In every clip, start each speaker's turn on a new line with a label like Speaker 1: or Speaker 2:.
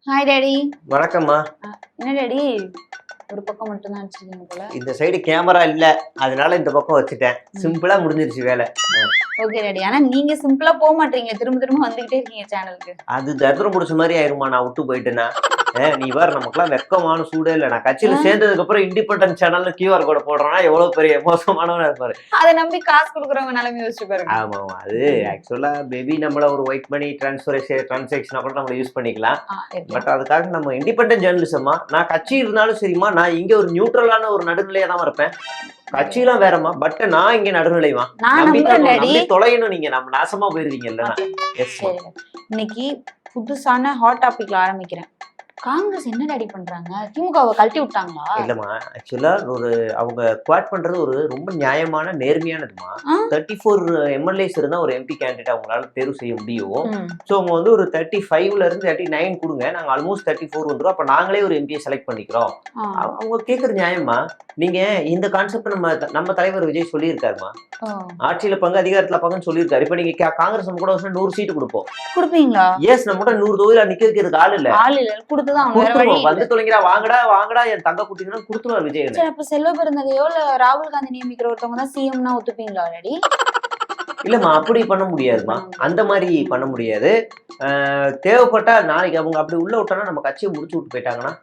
Speaker 1: Hi daddy.
Speaker 2: வணக்கம்மா.
Speaker 1: என்ன daddy ஒரு பக்கம் மட்டும் தான் வச்சிருக்கீங்க போல.
Speaker 2: இந்த சைடு கேமரா இல்ல, அதனால இந்த பக்கம் வச்சுட்டேன். சிம்பிளா முடிஞ்சிருச்சு வேலை.
Speaker 1: Okay daddy. ஆனா நீங்க சிம்பிளா போக மாட்டீங்க, திரும்ப திரும்ப வந்துகிட்டே இருக்கீங்க சேனலுக்கு.
Speaker 2: அது தரித்திரம் பிடிச்ச மாதிரி ஆயிருமா நான் விட்டு போயிட்டேன்னா. நீ பாரு, நமக்குலாம் வெக்கமான சூடே இல்லை. நான் கட்சியில சேர்ந்ததுக்கு அப்புறம் இண்டிபெண்டன்ட் சேனல்ல QR கோட போடுறேன்னா எவ்வளவு பெரிய மோசமானவனா இருப்பாரு.
Speaker 1: அதை நம்பி காசு கொடுக்குறவங்க நிலைமை யோசிச்சு பாருங்க.
Speaker 2: ஆமா ஆமா, அது ஆக்சுவலா மேபி நம்மள ஒரு ஒயிட் மணி டிரான்சாக்ஷனா கூட நம்ம யூஸ் பண்ணிக்கலாம். பட் அதுக்காக நம்ம இண்டிபெண்டன்ட் ஜேர்னலிசமா, நான் கட்சி இருந்தாலும் சரிமா, நான் இங்க ஒரு நியூட்ரலான ஒரு நடுநிலையா தான் இருப்பேன். கட்சியெல்லாம் வேறமா, பட் நான் இங்க நடுநிலைமா. நம்பி தொலையணும், நீங்க நம்ம நாசமா போயிருவீங்க இல்லைன்னா.
Speaker 1: இன்னைக்கு புதுசான ஹாட் டாபிக்ல ஆரம்பிக்கிறேன். காங்கிரஸ் என்ன டாடி பண்றாங்க? திமுகவை கழட்டி விட்டாங்களா?
Speaker 2: இல்லம்மா, ஆக்சுவலா அவங்க குவாட் பண்றது ஒரு ரொம்ப நியாயமான நேர்மையானதுமா. 34 MLAs இருந்தா ஒரு MP கேண்டிடேட் அவங்களால தேர்வு செய்ய முடியும். ஸோ அவங்க வந்து ஒரு 35ல இருந்து 39 கொடுங்க, நாங்க ஆல்மோஸ்ட் 34 வந்துடும், அப்ப நாங்களே ஒரு MP செலக்ட் பண்ணிக்கிறோம். அவங்க கேட்கற நியாயமா. நீங்க இந்த கான்செப்ட் நம்ம தலைவர் விஜய் சொல்லியிருக்காருமா. ஆட்சியில பங்கு அதிகாரத்துல பங்குன்னு சொல்லியிருக்காரு. இப்ப நீங்க காங்கிரஸ் நம்ம கூட 100 சீட்டு கொடுப்போம்.
Speaker 1: கொடுப்பீங்களா?
Speaker 2: எஸ், நம்ம கூட 100 தொகுதியில நிக்க வைக்கிறதுக்கு ஆள் இல்ல. வந்து தொலைங்கடா, வாங்கடா வாங்கடா என் தங்க குட்டிங்கன்னா கொடுத்துருவார் விஜய்.
Speaker 1: அப்ப செல்வ பெருந்தகையோ இல்ல ராகுல் காந்தி நியமிக்கிற ஒருத்தவங்க தான் சிஎம்னா ஒத்துப்பீங்களா டாடி?
Speaker 2: இல்லம்மா, அப்படி பண்ண முடியாதுமா. அந்த மாதிரி பண்ண முடியாது. தேவைப்பட்டா நாளைக்கு அவங்க அப்படி உள்ள விட்டோம்னா நம்ம கட்சியை முடிச்சு விட்டு போயிட்டாங்கன்னா.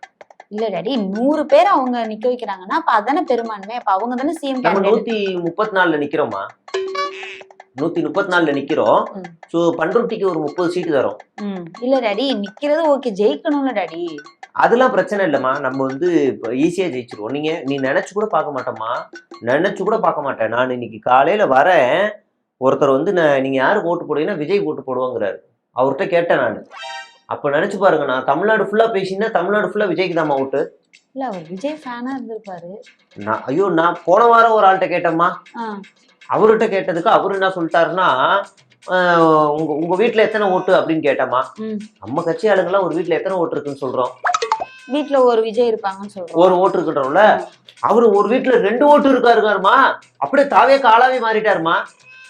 Speaker 1: இல்ல டாடி, 100 பேர் அவங்க நிக்க வைக்கிறாங்கன்னா அப்ப அதானே பெரும்பான்மை. அப்ப அவங்க தானே சிஎம்.
Speaker 2: நம்ம 134ல நிக்கிறோமா, 134ல நிக்கிறோம். சோ பண்ருட்டிக்கு ஒரு 30 சீட்டு தரோம்.
Speaker 1: இல்ல டாடி, நிக்கிறது ஓகே, ஜெயிக்கணும்ல டாடி.
Speaker 2: அதெல்லாம் பிரச்சனை இல்லம்மா, நம்ம வந்து ஈஸியா ஜெயிச்சிருவோம். நீ நினைச்சு கூட பார்க்க மாட்டோமா, நினைச்சு கூட பார்க்க மாட்டேன். நான் இன்னைக்கு காலையில வரேன், ஒருத்தர் வந்து நீங்க யாருக்கு ஓட்டு போடுவீங்கன்னா விஜய் ஓட்டு போடுவாங்கிறாரு. அவர்கிட்ட கேட்டேன் நான். அப்ப நினைச்சு பாருங்க, நான் தமிழ்நாடு ஃபுல்லா பேசினா தமிழ்நாடு ஃபுல்லா விஜய்க்கு தான் ஓட்டு.
Speaker 1: இல்ல, அவர் விஜய் ஃபேனா இருந்திருப்பாரு.
Speaker 2: நான் போன வாரம் ஒரு ஆள்கிட்ட கேட்டேம்மா. அவர்கிட்ட கேட்டதுக்கு அவரு என்ன சொல்லிட்டாருன்னா, உங்க வீட்டுல எத்தனை ஓட்டு அப்படின்னு கேட்டோமா. நம்ம கட்சி ஆளுங்கெல்லாம் ஒரு வீட்டுல எத்தனை ஓட்டு இருக்குன்னு சொல்றோம்.
Speaker 1: வீட்டுல ஒரு விஜய் இருப்பாங்கன்னு சொல்றோம்.
Speaker 2: ஒரு ஓட்டு இருக்குன்றோம்ல. அவரு ஒரு வீட்டுல 2 ஓட்டு இருக்காருமா. அப்படியே தாவே காலாவே மாறிட்டாருமா.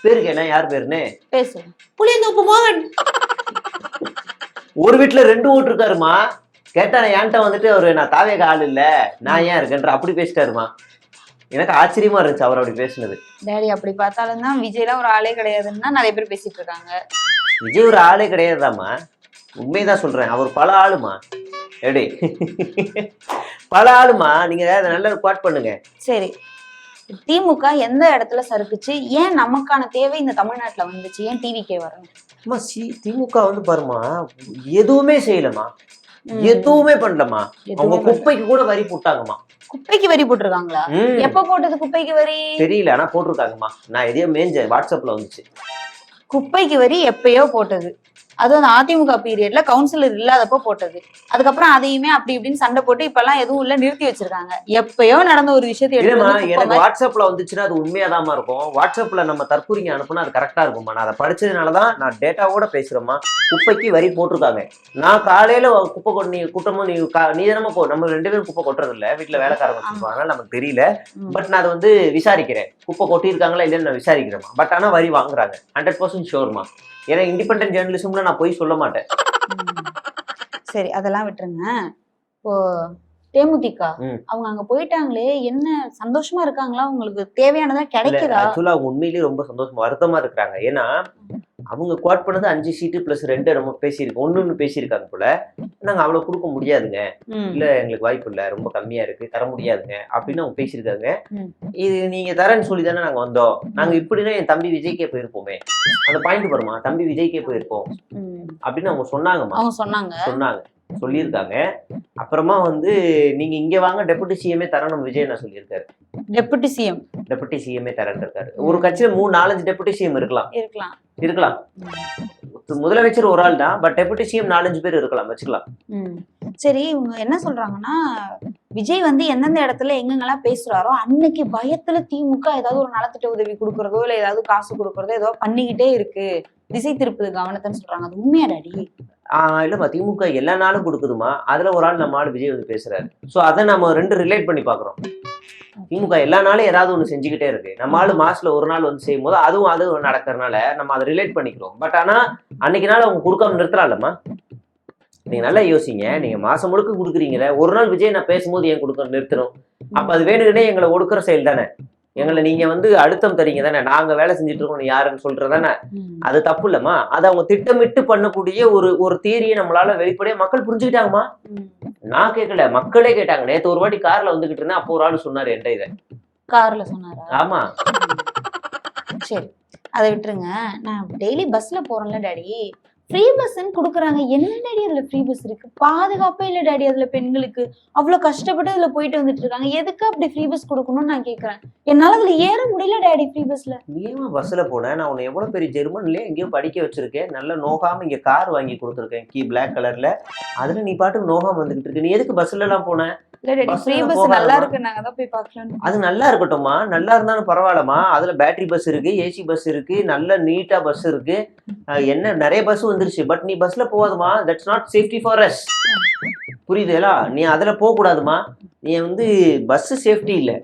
Speaker 2: பேரு கேள, யார் பேருன்னு
Speaker 1: பேசு.
Speaker 2: புளியந்தோப்பு மோகன். ஒரு வீட்டுல 2 ஓட்டு இருக்காருமா. கேட்டா என்கிட்ட வந்துட்டு அவரு நான் தாவே ஆள் இல்ல, நான் ஏன் இருக்கேன்ற அப்படி பேசிட்டாருமா. எனக்கு ஆச்சரியமா இருந்துச்சு அவர் அப்படி பேசுனது.
Speaker 1: டாடி, அப்படி பார்த்தாலும் தான் விஜய்லாம் ஒரு ஆளே கிடையாதுன்னா நிறைய பேர் பேசிட்டு இருக்காங்க.
Speaker 2: விஜய் ஒரு ஆளே கிடையாதுதாம்மா, உண்மைதான் சொல்றேன். அவர் பல ஆளுமா. எப்படி பல ஆளுமா. நீங்க அதை நல்லா குவாட் பண்ணுங்க.
Speaker 1: சரி, திமுக எந்த இடத்துல சறுக்குச்சு? ஏன் நமக்கான தேவை இந்த தமிழ்நாட்டுல வந்துச்சு? ஏன் டிவிக்கே வரணும்?
Speaker 2: திமுக வந்து பாருமா, எதுவுமே செய்யலமா, எதுவுமே பண்ணலமா. அவங்க குப்பைக்கு கூட வரி போட்டாங்கம்மா.
Speaker 1: குப்பைக்கு வரி போட்டிருக்காங்களா? எப்ப போட்டது குப்பைக்கு வரி
Speaker 2: தெரியல, ஆனா போட்டிருக்காங்கம்மா. நான் எதையோ மேஞ்சேன், வாட்ஸ்அப்ல வந்துச்சு.
Speaker 1: குப்பைக்கு வரி எப்பயோ போட்டது. அதுவும் அந்த அதிமுக பீரியட்ல கவுன்சிலர் இல்லாதப்போ போட்டது. அதுக்கப்புறம் அதையுமே அப்படி இப்படின்னு சண்டை போட்டு இப்ப எல்லாம் எதுவும் இல்ல, நிறுத்தி வச்சிருக்காங்க. எப்பயோ நடந்த ஒரு விஷயத்தை
Speaker 2: எனக்கு வாட்ஸ்அப்ல வந்துச்சுன்னா அது உண்மையாதாமா இருக்கும். வாட்ஸ்அப்ல நம்ம தற்கூரிங்க அனுப்புனா அது கரெக்டா இருக்குமா. நான் அதை படிச்சதுனாலதான் நான் டேட்டாவோட பேசுறேம்மா. குப்பைக்கு வரி போட்டிருக்காங்க. நான் காலையில குப்பை கொண்டு கூட்டமும் நீ தினமா போ, நம்ம 2 பேரும் குப்பை கொட்டுறது இல்ல, வீட்டுல வேலைக்காரங்க வச்சிருப்பாங்க, நமக்கு தெரியல. பட் நான் அதை வந்து விசாரிக்கிறேன், குப்பை கொட்டியிருக்காங்களா இல்லைன்னு நான் விசாரிக்கிறேன். பட் ஆனா வரி வாங்குறாங்க 100% ஷோர்மா. ஏன்னா இண்டிபெண்டன்ட் ஜேர்னலிசம்ல நான் போய் சொல்ல மாட்டேன்.
Speaker 1: சரி, அதெல்லாம் விட்டுருங்க. இப்போ தேமுதிக அவங்க அங்க போயிட்டாங்களே, என்ன சந்தோஷமா இருக்காங்களா? உங்களுக்கு தேவையானதா கிடைக்குதா?
Speaker 2: ஆக்சுவலா அவங்க உண்மையிலேயே ரொம்ப சந்தோஷமா வருத்தமா இருக்கிறாங்க. ஏன்னா அவங்க குவாட் பண்ணது 5 சீட்டு பிளஸ் 2 நம்ம பேசியிருக்கோம், 1 பேசியிருக்காங்க போல. நாங்க அவ்வளவு கொடுக்க முடியாதுங்க, இல்ல எங்களுக்கு வாய்ப்பு இல்ல, ரொம்ப கம்மியா இருக்கு, தர முடியாதுங்க அப்படின்னு அவங்க பேசியிருக்காங்க. இது நீங்க தரேன்னு சொல்லி தானே நாங்க வந்தோம். நாங்க இப்படின்னா என் தம்பி விஜய்க்கே போயிருப்போமே. அந்த பாயிண்ட் வருமா, தம்பி விஜய்க்கே போயிருப்போம் அப்படின்னு அவங்க சொன்னாங்கம்மா. சொன்னாங்க, சொல்லியிருக்காங்க. அப்புறமா வந்து நீங்க இங்க வாங்க, டெபுட்டி சிஎம்ஏ தரணும் விஜய் நான் சொல்லியிருக்காரு. டெபுட்டி சிஎம்ஏ தரேன் இருக்காரு. ஒரு கட்சியில 3-4 டெபுட்டி சிஎம் இருக்கலாம். முதலமைச்சர் ஒரு ஆள் தான், பட் டெபுட்டி சிஎம் 4-5 பேர் இருக்கலாம், வச்சுக்கலாம்.
Speaker 1: சரி, இவங்க என்ன சொல்றாங்கன்னா, விஜய் வந்து எந்தெந்த இடத்துல எங்கெங்கெல்லாம் பேசுறாரோ அன்னைக்கு பயத்துல திமுக ஏதாவது ஒரு நலத்திட்ட உதவி கொடுக்கறதோ இல்ல ஏதாவது காசு கொடுக்கறதோ ஏதோ பண்ணிக்கிட்டே இருக்கு, திசை திருப்புது கவனத்தைன்னு சொல்றாங்க. அது உண்மையா டாடி?
Speaker 2: இல்லம்மா, திமுக எல்லா நாளும் கொடுக்குதுமா. அதுல ஒரு ஆள் நம்ம ஆள் விஜய் வந்து பேசுறாரு. சோ அதை நம்ம 2 ரிலேட் பண்ணி பாக்குறோம். திமுக எல்லா நாளும் ஏதாவது ஒண்ணு செஞ்சுக்கிட்டே இருக்கு. நம்ம ஆளு மாசத்துல ஒரு நாள் வந்து செய்யும் போது அதுவும் நடக்கிறதுனால நம்ம அதை ரிலேட் பண்ணிக்கிறோம். பட் ஆனா அன்னைக்கு நாள் அவங்க கொடுக்காம நிறுத்தலாம் இல்லம்மா. நீங்க நல்லா யோசிங்க. நீங்க மாசம் முழுக்க கொடுக்குறீங்களே, ஒரு நாள் விஜய் நான் பேசும்போது ஏன் கொடுக்க நிறுத்தணும்? அப்ப அது வேணுக்குனே எங்களை ஒடுக்குற செயல் தானே. எங்களை நீங்க வந்து அழுத்தம் தரீங்க தானே, நாங்க வேலை செஞ்சுட்டு இருக்கோம் நீ யாருன்னு சொல்றதானே. அது தப்பு இல்லம்மா. அதை அவங்க திட்டமிட்டு பண்ணக்கூடிய ஒரு தியரியை நம்மளால வெளிப்படையா மக்கள் புரிஞ்சுக்கிட்டாங்கம்மா. நான் கேட்கல, மக்களே கேட்டாங்க. நேத்து ஒரு வாட்டி கார்ல வந்துகிட்டு இருந்தேன், அப்போ ஒரு ஆள் சொன்னாரு என்கிட்ட இதை.
Speaker 1: கார்ல சொன்னாரா?
Speaker 2: ஆமா.
Speaker 1: சரி, அதை விட்டுருங்க. நான் டெய்லி பஸ்ல போறேன்ல டாடி, ஃப்ரீ பஸ்ன்னு குடுக்குறாங்க. என்ன டாடி அதுல ஃப்ரீ பஸ் இருக்கு? பாதுகாப்பே இல்ல டாடி அதுல பெண்களுக்கு. அவ்வளவு கஷ்டப்பட்டு அதுல போயிட்டு வந்துட்டு இருக்காங்க. எதுக்கு அப்படி ஃப்ரீ பஸ் கொடுக்கணும்னு நான் கேக்குறேன். என்னால அதுல ஏற முடியல டாடி ஃப்ரீ பஸ்ல.
Speaker 2: நீ ஏன் பஸ்ல போன? நான் உன்னை எவ்வளவு பெரிய ஜெர்மன்லயே எங்கேயோ படிக்க வச்சிருக்கேன், நல்லா நோகாம இங்க கார் வாங்கி கொடுத்துருக்கேன் பிளாக் கலர்ல. அதுல நீ பாட்டுக்கு நோகாம வந்துகிட்டு இருக்கு. நீ எதுக்கு பஸ்ல எல்லாம் போன?
Speaker 1: இல்ல டாடி, ஃப்ரீ பஸ் நல்லா இருக்கு, நாங்க தான் போய் பார்க்கலாம்.
Speaker 2: அது நல்லா இருக்கட்டும்மா, நல்லா இருந்தாலும் பரவாயில்லம்மா. அதுல பேட்டரி பஸ் இருக்கு, ஏசி பஸ் இருக்கு, நல்ல நீட்டா பஸ் இருக்கு, என்ன நிறைய பஸ் வந்துருச்சு. பட் நீ பஸ்ல போகாதமா, that's not safety for us. புரியுதுங்களா? நீ அதுல போக கூடாதுமா. நீ வந்து பஸ் சேஃப்டி இல்லை.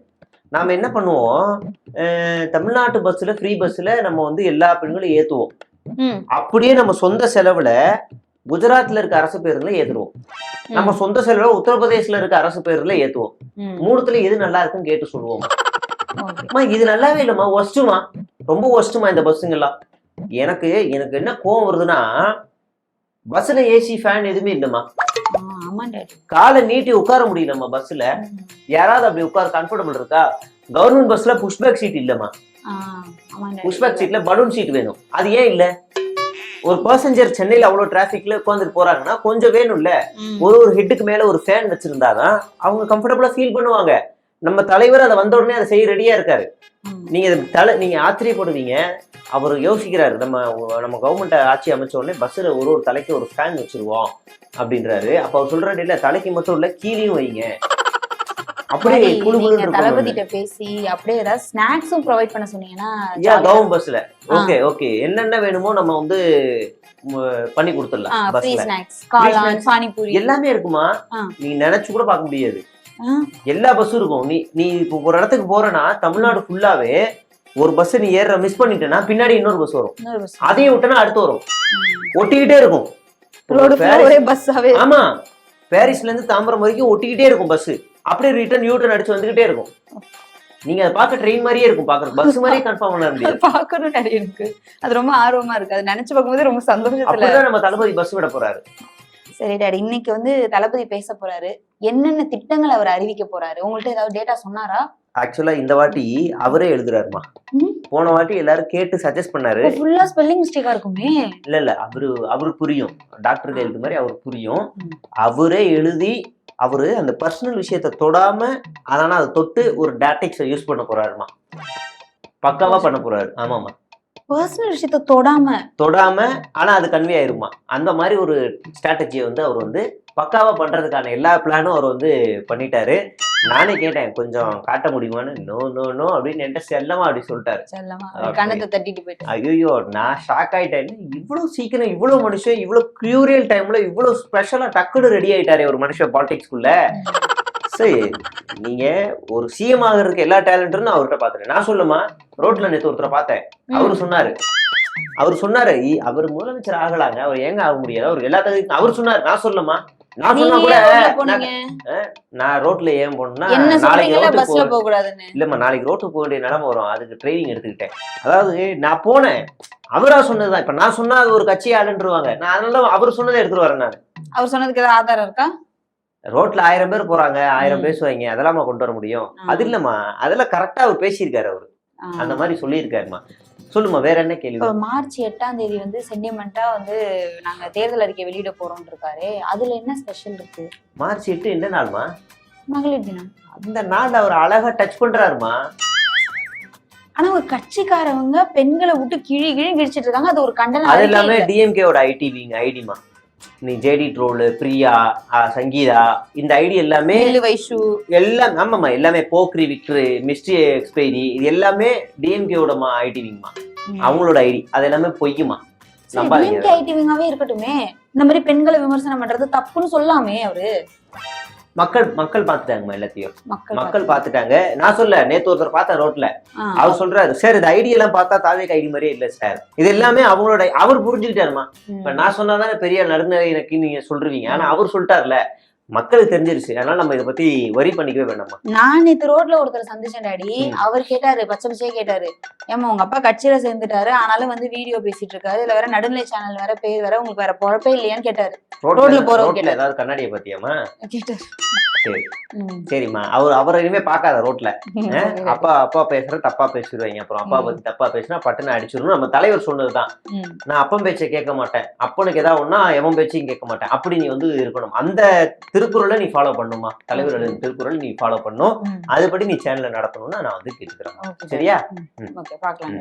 Speaker 2: நாம என்ன பண்ணுவோம், தமிழ்நாட்டு பஸ்ல ஃப்ரீ பஸ்ல நம்ம வந்து எல்லா பெண்களும் ஏத்துவோம். அப்படியே நம்ம சொந்த செலவுல குஜராத்ல இருக்க அரசு பேருந்துல ஏத்துருவோம். நம்ம சொந்த செலவுல உத்தரப்பிரதேசல இருக்க அரசு பேருந்துல ஏத்துவோம். மூணுத்துல எது நல்லா இருக்குன்னு கேட்டு சொல்லுவோம். இது நல்லாவே இல்லம்மா, ஒஸ்ட்டுமா, ரொம்ப ஒஸ்ட்டுமா இந்த பஸ்ஸுங்கெல்லாம். எனக்கு என்ன கோவம் வருதுன்னா, பஸ்ல ஏசி ஃபேன் எதுவுமே இல்லம்மா. காலை நீட்டி உட்கார முடியலம்மா பஸ்ல. யாராவது அப்படி உட்கார கம்ஃபர்டபுள் இருக்கா? கவர்மெண்ட் பஸ்ல புஷ்பேக் சீட் இல்லம்மா. புஷ்பேக் சீட்ல பலூன் சீட் வேணும். அது ஏன் இல்ல? ஒரு பேசஞ்சர் சென்னையில அவ்வளவு டிராபிக்ல உட்காந்துட்டு போறாங்கன்னா கொஞ்சம் வேணும்ல. ஒரு ஹெட்டுக்கு மேல ஒரு ஃபேன் வச்சிருந்தாதான் அவங்க கம்ஃபர்டபுளா ஃபீல் பண்ணுவாங்க. நம்ம தலைவர் அதை வந்த உடனே அதை செய்ய ரெடியா இருக்காரு. நீங்க ஆச்சரியப்படுவீங்க. அவர் யோசிக்கிறாரு, நம்ம கவர்மெண்ட் ஆட்சி அமைச்ச உடனே பஸ்ல ஒரு தலைக்கு ஒரு ஃபேன் வச்சிருவோம் அப்படின்றாரு. அப்ப அவர் சொல்றாரு, இல்ல தலைக்கு மட்டும் இல்ல கீழேயும் வைங்க. அப்படியே
Speaker 1: தளபதிட்ட பேசி அப்படியே ஏதாவது ஸ்நாக்ஸும் ப்ரொவைட் பண்ண சொன்னீங்கன்னா
Speaker 2: கவர்மெண்ட் பஸ்ல ஓகே என்னென்ன வேணுமோ நம்ம வந்து பண்ணி கொடுத்துடலாம்.
Speaker 1: பானிபூரி
Speaker 2: எல்லாமே இருக்குமா, நீங்க நினைச்சு கூட பார்க்க முடியாது. எல்லா பஸ்ஸும் இருக்கும். நீ இப்போ ஒரு இடத்துக்கு போறேன்னா தமிழ்நாடு ஃபுல்லாவே ஒரு பஸ் நீ ஏற மிஸ் பண்ணிட்டேன்னா பின்னாடி இன்னொரு பஸ் வரும். அதையும் விட்டனா அடுத்து வரும். ஒட்டிக்கிட்டே இருக்கும். ஆமா, பாரிஸ்ல இருந்து தாம்பரம் வரைக்கும் ஒட்டிக்கிட்டே இருக்கும் பஸ். அப்படியே ரிட்டர்ன் யூட்டர்ன் அடிச்சு வந்துகிட்டே இருக்கும். நீங்க அதை பார்க்க ட்ரெயின் மாதிரியே இருக்கும், பாக்குறது பஸ் மாதிரியே கன்ஃபார்ம் பண்ண முடியாது.
Speaker 1: பாக்கணும் நிறைய இருக்கு. அது ரொம்ப ஆர்வமா இருக்கு. அது நினைச்சு பார்க்கும்போது ரொம்ப சந்தோஷத்துல
Speaker 2: நம்ம தளபதி பஸ் விட போறாரு.
Speaker 1: சரி டாடி, இன்னைக்கு வந்து தளபதி பேச போறாரு. என்னென்ன திட்டங்கள் அவர் அறிவிக்க போறாரு? உங்கள்ட்ட ஏதாவது டேட்டா சொன்னாரா?
Speaker 2: ஆக்சுவலா இந்த வாட்டி அவரே எழுதுறாருமா. போன வாட்டி எல்லாரும் கேட்டு சஜஸ்ட் பண்ணாரு.
Speaker 1: ஃபுல்லா ஸ்பெல்லிங் மிஸ்டேக்கா இருக்குமே.
Speaker 2: இல்ல அவரு புரியும், டாக்டர் கையெழுத்து மாதிரி அவருக்கு புரியும். அவரே எழுதி அவரு அந்த பர்சனல் விஷயத்த தொடாம, ஆனா அதை தொட்டு ஒரு டாட்டிக்ஸை யூஸ் பண்ண போறாருமா. பக்காவா பண்ண போறாரு. ஆமாமா,
Speaker 1: பர்சனல் விஷயத்த தொடாம
Speaker 2: ஆனா அது கன்வே ஆயிருமா. அந்த மாதிரி ஒரு ஸ்ட்ராட்டஜியை வந்து அவர் வந்து பக்காவா பண்றதுக்கான எல்லா பிளானும் அவர் வந்து பண்ணிட்டாரு. நானே கேட்டேன், கொஞ்சம் காட்ட முடியுமான்னு. நோ நோ நோ அப்படின்னு என்கிட்ட செல்லமா அப்படி சொல்லிட்டாரு. ஐயோ, நான் ஷாக் ஆயிட்டேன். இவ்வளவு சீக்கிரம் இவ்வளவு மனுஷன் இவ்வளவு கியூரியல் டைம்ல இவ்வளவு ஸ்பெஷலா டக்குன்னு ரெடி ஆயிட்டாரு ஒரு மனுஷன் பாலிடிக்ஸ்குள்ள. சரி, நீங்க ஒரு சிஎம் ஆகிறதுக்கு எல்லா டேலண்ட்னு அவர்கிட்ட பாத்துறேன். நான் சொல்லுமா, ரோட்ல நேத்து ஒருத்தரை பார்த்தேன். அவர் சொன்னாரு அவர் முதலமைச்சர் ஆகலாங்க, அவர் ஏங்க ஆக முடியாது, அவர் எல்லாத்தையும் அவர் சொன்னாரு. நான் சொல்லுமா, நான் சொன்னா கூட நான் ரோட்ல ஏன் போனா நாளைக்கு இல்லம்மா, நாளைக்கு ரோட்டுக்கு போக வேண்டிய நிலைமை வரும். அதுக்கு ட்ரைனிங் எடுத்துக்கிட்டேன். அதாவது நான் போனேன், அவரா சொன்னதுதான். இப்ப நான் சொன்னா அது ஒரு கட்சி ஆளுன்றுவாங்க. நான் அதனால அவர் சொன்னதை எடுத்துட்டு வரேன். நான்
Speaker 1: அவர் சொன்னதுக்கு ஏதாவது ஆதாரம் இருக்கா?
Speaker 2: ரோட்ல 1000 பேர் போறாங்க, 1000 பேசுவாங்க, அதெல்லாம் கொண்டு வர முடியும்? அது இல்லம்மா, அதெல்லாம் கரெக்டா அவர் பேசியிருக்காரு. அவரு அந்த மாதிரி சொல்லியிருக்காருமா. சொல்லுமா, வேற என்ன கேள்வி?
Speaker 1: மார்ச் 8ஆம் தேதி வந்து சென்டிமெண்டா வந்து நாங்க தேர்தல் அறிக்கை வெளியிட போறோம் இருக்காரு. அதுல என்ன ஸ்பெஷல் இருக்கு?
Speaker 2: மார்ச் 8 என்ன நாள்மா?
Speaker 1: மகளிர் தினம்.
Speaker 2: அந்த நாள் அவர் அழகா டச் பண்றாருமா.
Speaker 1: ஆனா ஒரு கட்சிக்காரவங்க பெண்களை விட்டு கிழி கிழிச்சிட்டு இருக்காங்க. அது ஒரு கண்டனம்.
Speaker 2: அது எல்லாமே டிஎம்கேவோட ஐடிவிங்க ஐடிமா. நீ ஜேடி ட்ரோலு, பிரியா, சங்கீதா, இந்த ஐடி எல்லாமே
Speaker 1: வைஷு
Speaker 2: எல்லாம். ஆமாம்மா, எல்லாமே போக்ரி விக்டரு, மிஸ்ட்ரி எக்ஸ்பைரி, இது எல்லாமே டிஎம்கேவோட ஐடிவிங்கம்மா. அவங்களோட ஐடி. அது எல்லாமே பொய்யுமா.
Speaker 1: ஐடிவிங்காவே இருக்கட்டுமே. இந்த மாதிரி பெண்களை விமர்சனம் பண்றது தப்புன்னு சொல்லாமே அவரு.
Speaker 2: மக்கள் பாத்துட்டாங்கம்மா எல்லாத்தையும். மக்கள்
Speaker 1: மக்கள்
Speaker 2: பாத்துட்டாங்க. நான் சொல்ல, நேத்து ஒருத்தர் பார்த்தேன் ரோட்ல, அவர் சொல்றாரு, சார் இது ஐடி எல்லாம் பார்த்தா தாவேக்கு ஐடி மாதிரியே இல்ல சார், இது எல்லாமே அவங்களோட, அவர் புரிஞ்சுக்கிட்டாருமா. இப்ப நான் சொன்னாதானே பெரிய நடுநிலை எனக்கு நீங்க சொல்றீங்க, ஆனா அவர் சொல்லிட்டாருல, மக்களுக்கு தெரிஞ்சிருச்சு. அதனால நம்ம இதை பத்தி வரி பண்ணிக்கவே வேண்டாமா.
Speaker 1: நான் நேத்து ரோட்ல ஒருத்தர் சந்திச்சேன் டாடி. அவர் கேட்டாரு, பச்சை பச்சையே கேட்டாரு, ஏமா உங்க அப்பா கட்சியில சேர்ந்துட்டாரு, ஆனாலும் வந்து வீடியோ பேசிட்டு இருக்காரு, இதுல வேற நடுநிலை சேனல் வேற பேர் வேற, உங்களுக்கு வேற பொழப்பே இல்லையான்னு கேட்டாரு. ரோட்ல போறவங்க
Speaker 2: ரோட்ல ஏதாவது கண்ணாடியை பத்தியாமா
Speaker 1: கேட்டாரு.
Speaker 2: சரி சரிம்மா, அவரை இனிமே பாக்காத ரோட்ல. அப்பா பேசுற தப்பா பேசிடுவாங்க, அப்புறம் அப்பா பத்தி தப்பா பேசினா பட்டுன்னு அடிச்சிடணும். நம்ம தலைவர் சொன்னதுதான், நான் அப்பன் பேச்சை கேட்க மாட்டேன், அப்பனுக்கு ஏதாவது ஒன்னா எவன் பேச்சையும் கேட்க மாட்டேன், அப்படி நீ வந்து இருக்கணும். அந்த திருக்குறளை நீ ஃபாலோ பண்ணுமா, தலைவர் எழுதின திருக்குறள் நீ ஃபாலோ பண்ணும், அதுபடி நீ சேனல்ல நடத்தணும்னு நான் வந்து கேட்டுக்கிறேன். சரியா?
Speaker 1: பார்க்கலாம்.